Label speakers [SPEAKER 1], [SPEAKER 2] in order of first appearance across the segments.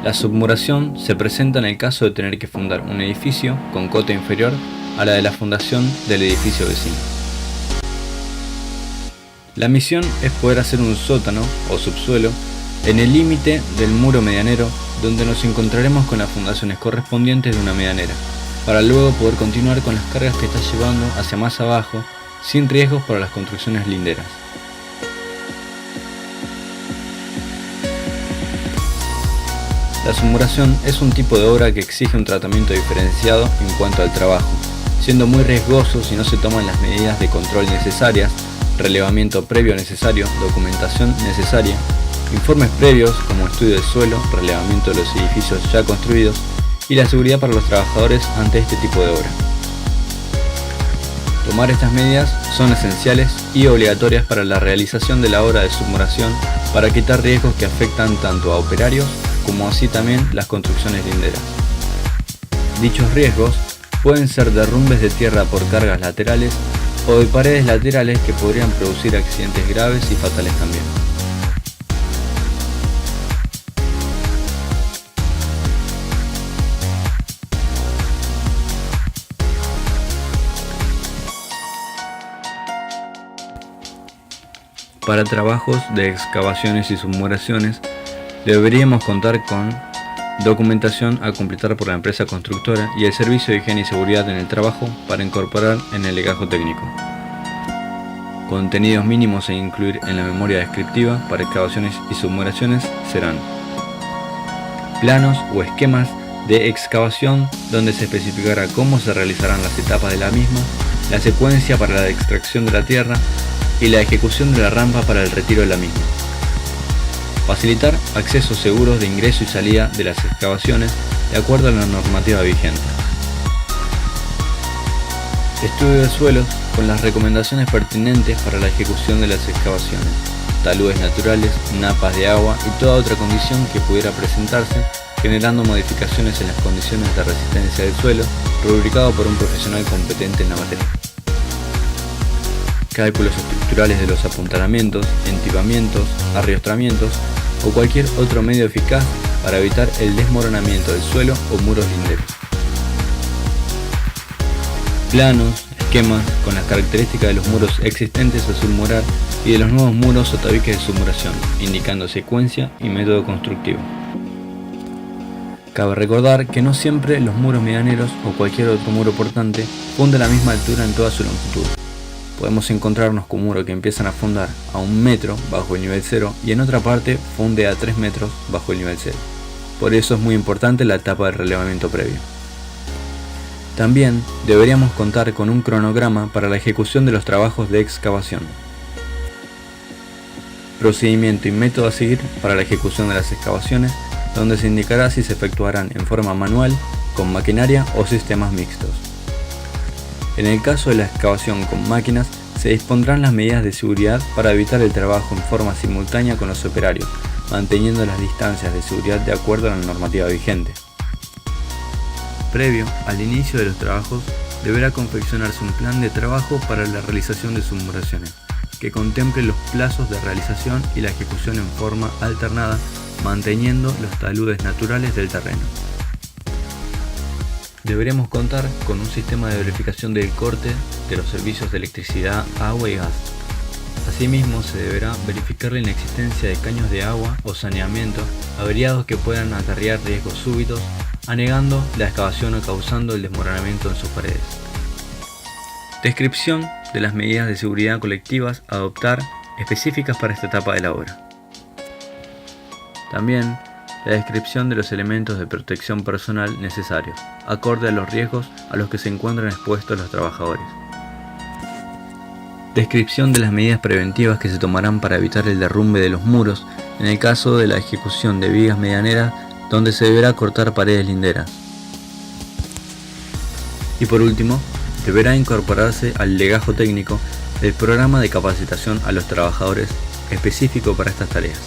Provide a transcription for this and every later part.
[SPEAKER 1] La submuración se presenta en el caso de tener que fundar un edificio con cota inferior a la de la fundación del edificio vecino. La misión es poder hacer un sótano o subsuelo en el límite del muro medianero, donde nos encontraremos con las fundaciones correspondientes de una medianera, para luego poder continuar con las cargas que está llevando hacia más abajo, sin riesgos para las construcciones linderas. La submuración es un tipo de obra que exige un tratamiento diferenciado en cuanto al trabajo, siendo muy riesgoso si no se toman las medidas de control necesarias, relevamiento previo necesario, documentación necesaria, informes previos como estudio del suelo, relevamiento de los edificios ya construidos y la seguridad para los trabajadores ante este tipo de obra. Tomar estas medidas son esenciales y obligatorias para la realización de la obra de submuración para quitar riesgos que afectan tanto a operarios como así también las construcciones linderas. Dichos riesgos pueden ser derrumbes de tierra por cargas laterales o de paredes laterales que podrían producir accidentes graves y fatales también. Para trabajos de excavaciones y submuraciones deberíamos contar con documentación a completar por la empresa constructora y el servicio de higiene y seguridad en el trabajo para incorporar en el legajo técnico. Contenidos mínimos a incluir en la memoria descriptiva para excavaciones y submuraciones serán planos o esquemas de excavación donde se especificará cómo se realizarán las etapas de la misma, la secuencia para la extracción de la tierra y la ejecución de la rampa para el retiro de la misma. Facilitar accesos seguros de ingreso y salida de las excavaciones de acuerdo a la normativa vigente. Estudio de suelos con las recomendaciones pertinentes para la ejecución de las excavaciones, taludes naturales, napas de agua y toda otra condición que pudiera presentarse, generando modificaciones en las condiciones de resistencia del suelo, rubricado por un profesional competente en la materia. Cálculos estructurales de los apuntalamientos, entibamientos, arriostramientos o cualquier otro medio eficaz para evitar el desmoronamiento del suelo o muros linderos. Planos, esquemas con las características de los muros existentes a submurar y de los nuevos muros o tabiques de submuración, indicando secuencia y método constructivo. Cabe recordar que no siempre los muros medianeros o cualquier otro muro portante funden a la misma altura en toda su longitud. Podemos encontrarnos con muros que empiezan a fundar a 1 metro bajo el nivel 0 y en otra parte funde a 3 metros bajo el nivel 0. Por eso es muy importante la etapa de relevamiento previo. También deberíamos contar con un cronograma para la ejecución de los trabajos de excavación. Procedimiento y método a seguir para la ejecución de las excavaciones, donde se indicará si se efectuarán en forma manual, con maquinaria o sistemas mixtos. En el caso de la excavación con máquinas, se dispondrán las medidas de seguridad para evitar el trabajo en forma simultánea con los operarios, manteniendo las distancias de seguridad de acuerdo a la normativa vigente. Previo al inicio de los trabajos, deberá confeccionarse un plan de trabajo para la realización de submuraciones, que contemple los plazos de realización y la ejecución en forma alternada, manteniendo los taludes naturales del terreno. Deberemos contar con un sistema de verificación del corte de los servicios de electricidad, agua y gas. Asimismo, se deberá verificar la inexistencia de caños de agua o saneamiento averiados que puedan acarrear riesgos súbitos, anegando la excavación o causando el desmoronamiento en sus paredes. Descripción de las medidas de seguridad colectivas a adoptar específicas para esta etapa de la obra. También la descripción de los elementos de protección personal necesarios, acorde a los riesgos a los que se encuentran expuestos los trabajadores. Descripción de las medidas preventivas que se tomarán para evitar el derrumbe de los muros en el caso de la ejecución de vigas medianeras donde se deberá cortar paredes linderas. Y por último, deberá incorporarse al legajo técnico el programa de capacitación a los trabajadores específico para estas tareas.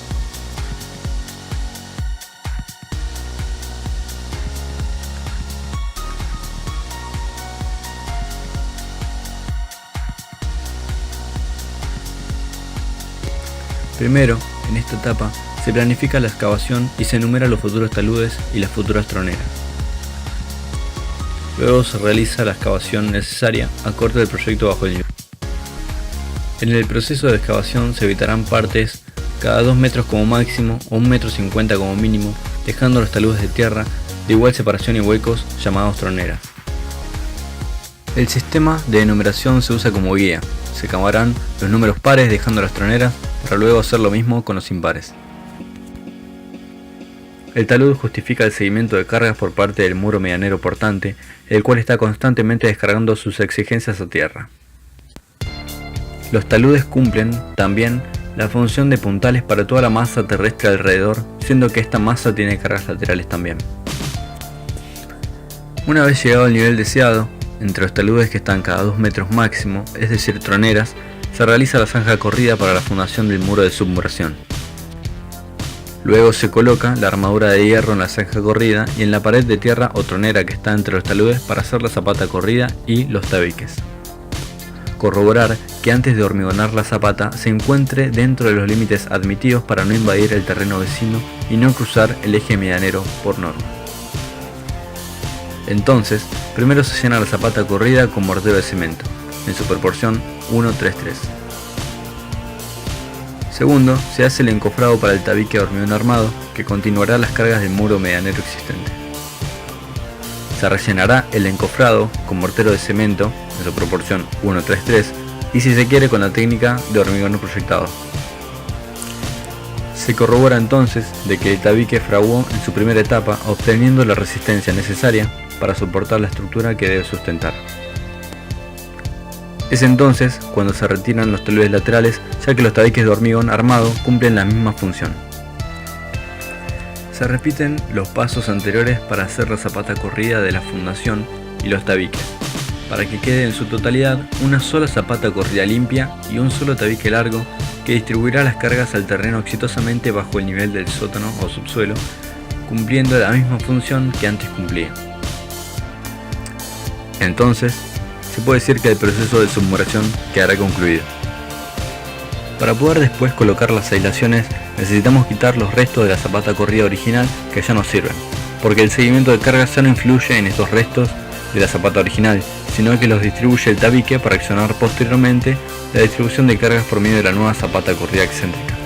[SPEAKER 1] Primero, en esta etapa, Se planifica la excavación y se enumeran los futuros taludes y las futuras troneras. Luego se realiza la excavación necesaria a corte del proyecto bajo el nivel. En el proceso de excavación se evitarán partes cada 2 metros como máximo o 1,50 m como mínimo, dejando los taludes de tierra de igual separación y huecos llamados troneras. El sistema de enumeración se usa como guía. Se cambiarán los números pares dejando las troneras para luego hacer lo mismo con los impares. El talud justifica el seguimiento de cargas por parte del muro medianero portante, el cual está constantemente descargando sus exigencias a tierra. Los taludes cumplen, también, la función de puntales para toda la masa terrestre alrededor, siendo que esta masa tiene cargas laterales también. Una vez llegado al nivel deseado, entre los taludes que están cada 2 metros máximo, es decir troneras, se realiza la zanja corrida para la fundación del muro de submuración. Luego se coloca la armadura de hierro en la zanja corrida y en la pared de tierra o tronera que está entre los taludes para hacer la zapata corrida y los tabiques. Corroborar que antes de hormigonar la zapata se encuentre dentro de los límites admitidos para no invadir el terreno vecino y no cruzar el eje medianero por norma. Entonces, primero se llena la zapata corrida con mortero de cemento, en su proporción 1:3:3. Segundo, se hace el encofrado para el tabique de hormigón armado, que continuará las cargas del muro medianero existente. Se rellenará el encofrado con mortero de cemento, en su proporción 1:3:3, y si se quiere con la técnica de hormigón proyectado. Se corrobora entonces de que el tabique fraguó en su primera etapa, obteniendo la resistencia necesaria para soportar la estructura que debe sustentar. Es entonces cuando se retiran los taludes laterales, ya que los tabiques de hormigón armado cumplen la misma función. Se repiten los pasos anteriores para hacer la zapata corrida de la fundación y los tabiques, para que quede en su totalidad una sola zapata corrida limpia y un solo tabique largo que distribuirá las cargas al terreno exitosamente bajo el nivel del sótano o subsuelo, cumpliendo la misma función que antes cumplía. Entonces, se puede decir que el proceso de submuración quedará concluido. Para poder después colocar las aislaciones, necesitamos quitar los restos de la zapata corrida original que ya no sirven, porque el seguimiento de cargas ya no influye en estos restos de la zapata original, sino que los distribuye el tabique para accionar posteriormente la distribución de cargas por medio de la nueva zapata corrida excéntrica.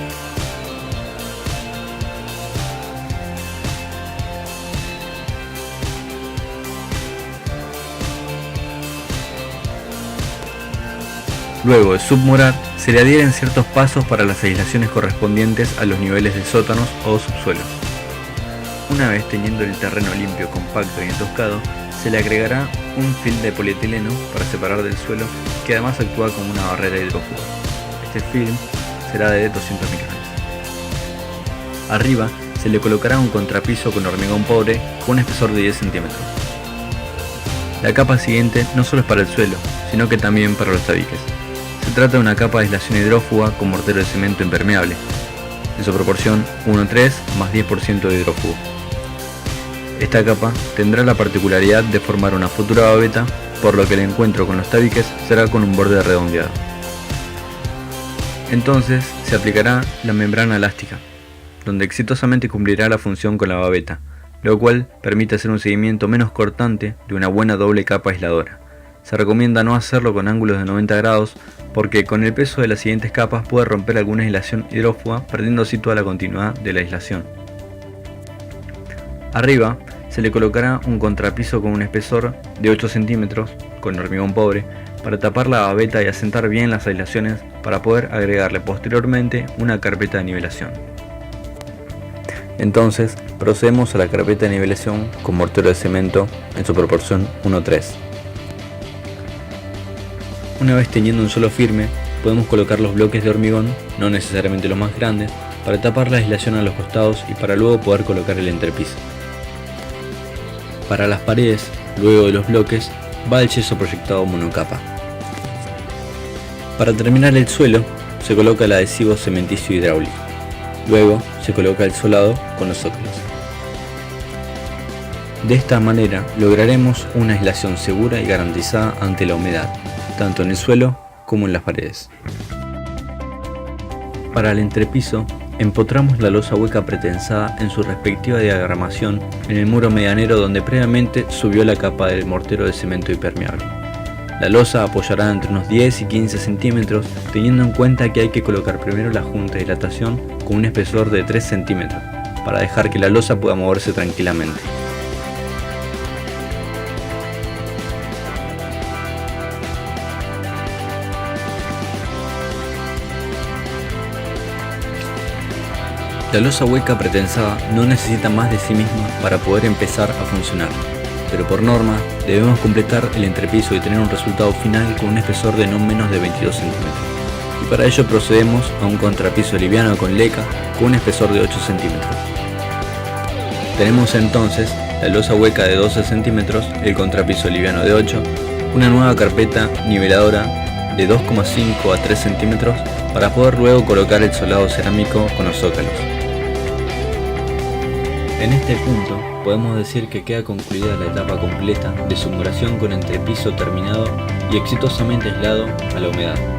[SPEAKER 1] Luego de submurar, se le adhieren ciertos pasos para las aislaciones correspondientes a los niveles de sótanos o subsuelos. Una vez teniendo el terreno limpio, compacto y entoscado, se le agregará un film de polietileno para separar del suelo, que además actúa como una barrera hidrófuga. Este film será de 200 micrones. Arriba se le colocará un contrapiso con hormigón pobre con un espesor de 10 centímetros. La capa siguiente no solo es para el suelo, sino que también para los tabiques. Se trata de una capa de aislación hidrófuga con mortero de cemento impermeable, en su proporción 1:3 más 10% de hidrófugo. Esta capa tendrá la particularidad de formar una futura babeta, por lo que el encuentro con los tabiques será con un borde redondeado. Entonces se aplicará la membrana elástica, donde exitosamente cumplirá la función con la babeta, lo cual permite hacer un seguimiento menos cortante de una buena doble capa aisladora. Se recomienda no hacerlo con ángulos de 90 grados porque con el peso de las siguientes capas puede romper alguna aislación hidrófuga, perdiendo así toda la continuidad de la aislación. Arriba se le colocará un contrapiso con un espesor de 8 centímetros con hormigón pobre para tapar la babeta y asentar bien las aislaciones para poder agregarle posteriormente una carpeta de nivelación. Entonces procedemos a la carpeta de nivelación con mortero de cemento en su proporción 1:3. Una vez teniendo un suelo firme, podemos colocar los bloques de hormigón, no necesariamente los más grandes, para tapar la aislación a los costados y para luego poder colocar el entrepiso. Para las paredes, luego de los bloques, va el yeso proyectado monocapa. Para terminar el suelo, se coloca el adhesivo cementicio hidráulico. Luego se coloca el solado con los zócalos. De esta manera lograremos una aislación segura y garantizada ante la humedad, tanto en el suelo como en las paredes. Para el entrepiso Empotramos la losa hueca pretensada en su respectiva diagramación en el muro medianero donde previamente subió la capa del mortero de cemento impermeable. La losa apoyará entre unos 10 y 15 centímetros, teniendo en cuenta que hay que colocar primero la junta de dilatación con un espesor de 3 centímetros, para dejar que la losa pueda moverse tranquilamente. La losa hueca pretensada no necesita más de sí misma para poder empezar a funcionar, pero por norma debemos completar el entrepiso y tener un resultado final con un espesor de no menos de 22 centímetros. Y para ello procedemos a un contrapiso liviano con leca con un espesor de 8 centímetros. Tenemos entonces la losa hueca de 12 centímetros, el contrapiso liviano de 8, una nueva carpeta niveladora de 2,5 a 3 centímetros para poder luego colocar el solado cerámico con los zócalos. En este punto podemos decir que queda concluida la etapa completa de simulación con entrepiso terminado y exitosamente aislado a la humedad.